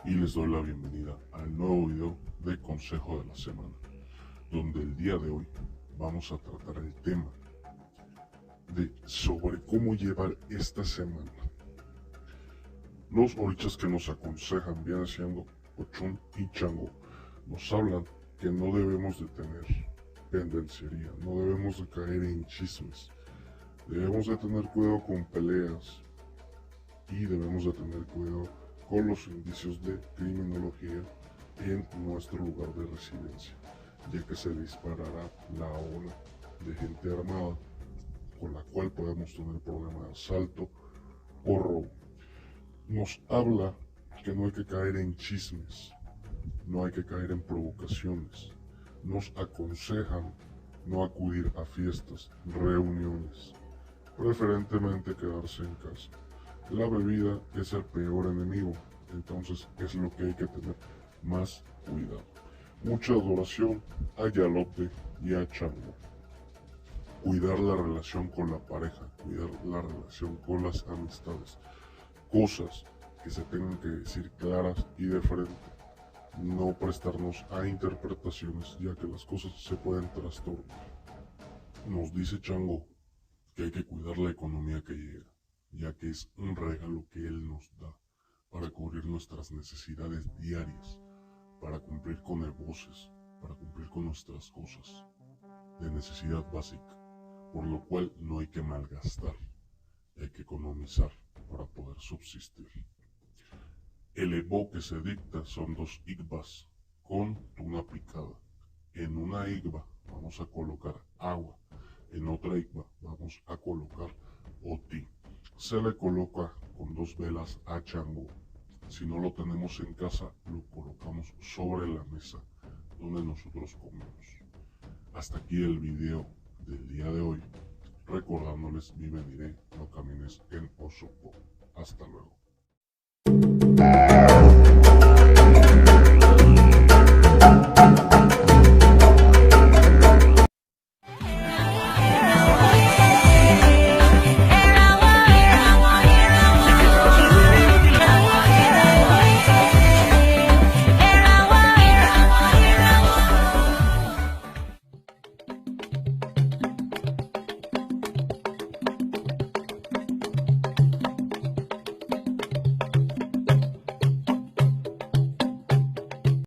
y les doy la bienvenida al nuevo video de Consejo de la Semana, donde el día de hoy vamos a tratar el tema sobre cómo llevar esta semana. Los orichas que nos aconsejan vienen siendo Ochun y Chango. Nos hablan que no debemos de tener pendenciería, no debemos de caer en chismes, debemos de tener cuidado con peleas y debemos de tener cuidado con los indicios de criminología en nuestro lugar de residencia, ya que se disparará la ola de gente armada con la cual podemos tener problemas de asalto o robo. Nos habla que no hay que caer en chismes, no hay que caer en provocaciones. Nos aconsejan no acudir a fiestas, reuniones, preferentemente quedarse en casa. La bebida es el peor enemigo, entonces es lo que hay que tener más cuidado. Mucha adoración a Yalote y a Chango. Cuidar la relación con la pareja, cuidar la relación con las amistades. Cosas que se tengan que decir claras y de frente. No prestarnos a interpretaciones, ya que las cosas se pueden trastornar. Nos dice Chango que hay que cuidar la economía que llega, ya que es un regalo que él nos da para cubrir nuestras necesidades diarias, para cumplir con negocios, para cumplir con nuestras cosas de necesidad básica, por lo cual no hay que malgastar, hay que economizar para poder subsistir. El EBO que se dicta son 2 igbas con tuna picada. En una igba vamos a colocar agua, en otra igba vamos a colocar oti. Se le coloca con 2 velas a Chango. Si no lo tenemos en casa, lo colocamos sobre la mesa donde nosotros comemos. Hasta aquí el video del día de hoy, recordándoles vive diré, no camines en Osopo. Hasta luego.